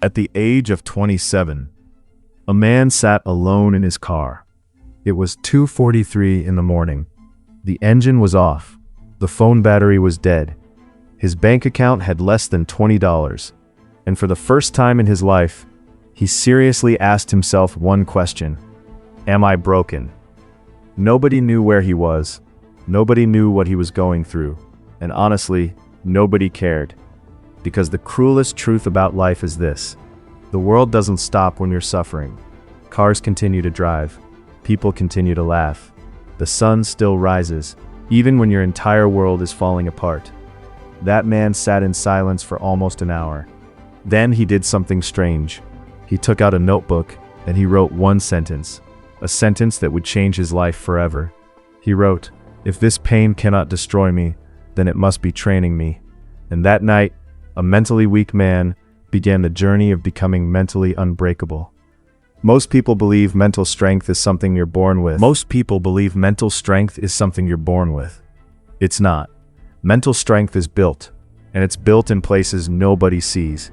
At the age of 27, a man sat alone in his car. It was 2:43 in the morning. The engine was off. The phone battery was dead. His bank account had less than $20. And for the first time in his life, he seriously asked himself one question: am I broken? Nobody knew where he was. Nobody knew what he was going through. And honestly, nobody cared. Because the cruelest truth about life is this: the world doesn't stop when you're suffering. Cars continue to drive. People continue to laugh. The sun still rises, even when your entire world is falling apart. That man sat in silence for almost an hour. Then he did something strange. He took out a notebook and he wrote one sentence, a sentence that would change his life forever. He wrote, "If this pain cannot destroy me, then it must be training me." And that night, a mentally weak man began the journey of becoming mentally unbreakable. Most people believe mental strength is something you're born with. It's not. Mental strength is built, and it's built in places nobody sees.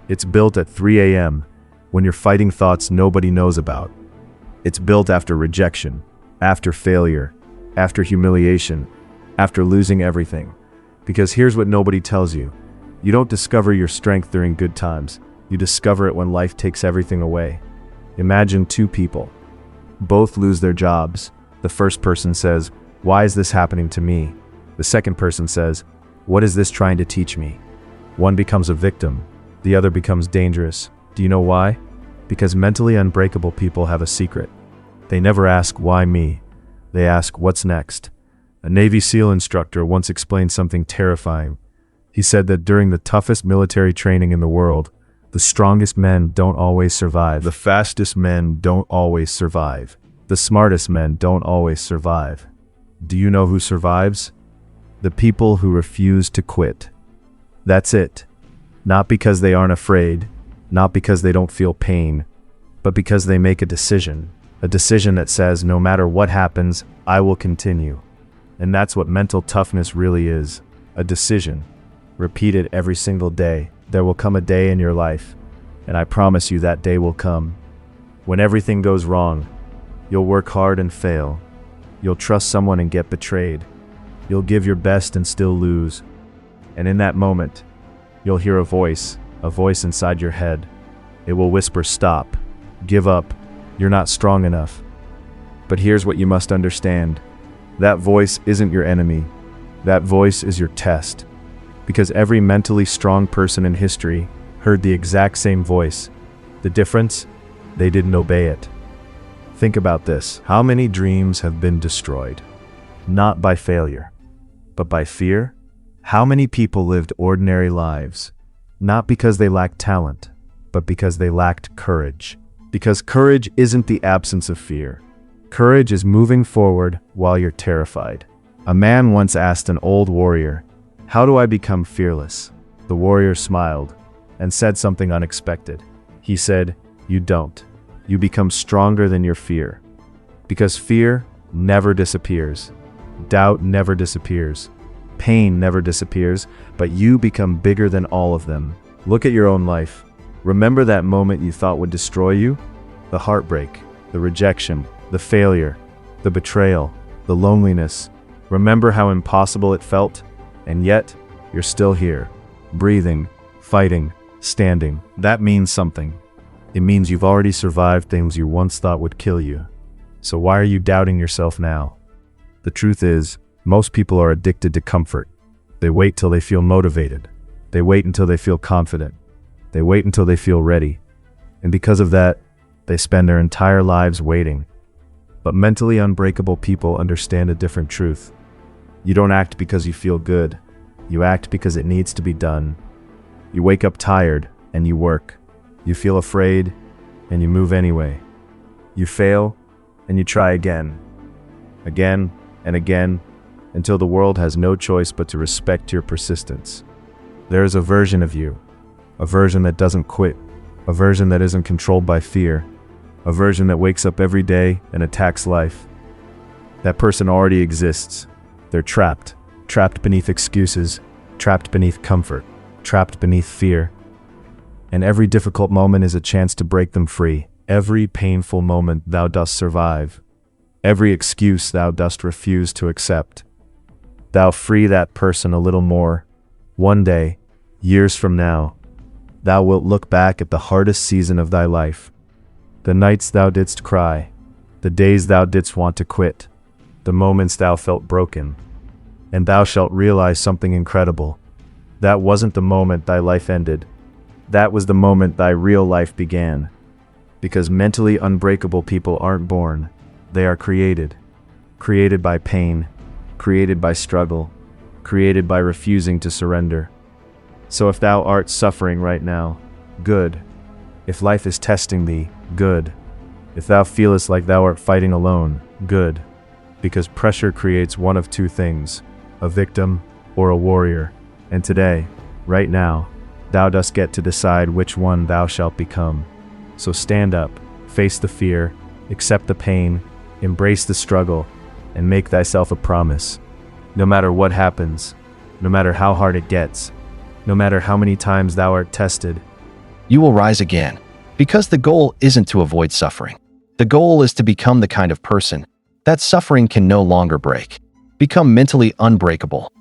It's built at 3 a.m., when you're fighting thoughts nobody knows about. It's built after rejection, after failure, after humiliation, after losing everything. Because here's what nobody tells you: you don't discover your strength during good times. You discover it when life takes everything away. Imagine two people. Both lose their jobs. The first person says, "Why is this happening to me?" The second person says, "What is this trying to teach me?" One becomes a victim. The other becomes dangerous. Do you know why? Because mentally unbreakable people have a secret. They never ask, "Why me?" They ask, "What's next?" A Navy SEAL instructor once explained something terrifying. He said that during the toughest military training in the world, the strongest men don't always survive. The fastest men don't always survive. The smartest men don't always survive. Do you know who survives? The people who refuse to quit. That's it. Not because they aren't afraid, not because they don't feel pain, but because they make a decision that says, no matter what happens, I will continue. And that's what mental toughness really is, a decision. Repeat it every single day. There will come a day in your life, and I promise you that day will come, when everything goes wrong. You'll work hard and fail. You'll trust someone and get betrayed. You'll give your best and still lose. And in that moment, you'll hear a voice inside your head. It will whisper, "Stop, give up, you're not strong enough." But here's what you must understand. That voice isn't your enemy. That voice is your test. Because every mentally strong person in history heard the exact same voice. The difference? They didn't obey it. Think about this. How many dreams have been destroyed? Not by failure, but by fear? How many people lived ordinary lives? Not because they lacked talent, but because they lacked courage. Because courage isn't the absence of fear. Courage is moving forward while you're terrified. A man once asked an old warrior, "How do I become fearless?" The warrior smiled and said something unexpected. He said, "You don't. You become stronger than your fear." Because fear never disappears. Doubt never disappears. Pain never disappears, but you become bigger than all of them. Look at your own life. Remember that moment you thought would destroy you? The heartbreak, the rejection, the failure, the betrayal, the loneliness. Remember how impossible it felt? And yet, you're still here, breathing, fighting, standing. That means something. It means you've already survived things you once thought would kill you. So why are you doubting yourself now? The truth is, most people are addicted to comfort. They wait till they feel motivated. They wait until they feel confident. They wait until they feel ready. And because of that, they spend their entire lives waiting. But mentally unbreakable people understand a different truth. You don't act because you feel good. You act because it needs to be done. You wake up tired and you work. You feel afraid and you move anyway. You fail and you try again. Again and again, until the world has no choice but to respect your persistence. There is a version of you, a version that doesn't quit, a version that isn't controlled by fear, a version that wakes up every day and attacks life. That person already exists. They're trapped beneath excuses, trapped beneath comfort, trapped beneath fear. and every difficult moment is a chance to break them free. Every painful moment thou dost survive, every excuse thou dost refuse to accept. Thou free that person a little more. One day, years from now, thou wilt look back at the hardest season of thy life. The nights thou didst cry, the days thou didst want to quit, the moments thou felt broken, and thou shalt realize something incredible. That wasn't the moment thy life ended. That was the moment thy real life began. Because mentally unbreakable people aren't born, they are created. Created by pain, created by struggle, created by refusing to surrender. So if thou art suffering right now, good. If life is testing thee, good. If thou feelest like thou art fighting alone, good. Because pressure creates one of two things, a victim or a warrior. And today, right now, thou dost get to decide which one thou shalt become. So stand up, face the fear, accept the pain, embrace the struggle, and make thyself a promise. No matter what happens, no matter how hard it gets, no matter how many times thou art tested, you will rise again. Because the goal isn't to avoid suffering. The goal is to become the kind of person that suffering can no longer break. Become mentally unbreakable.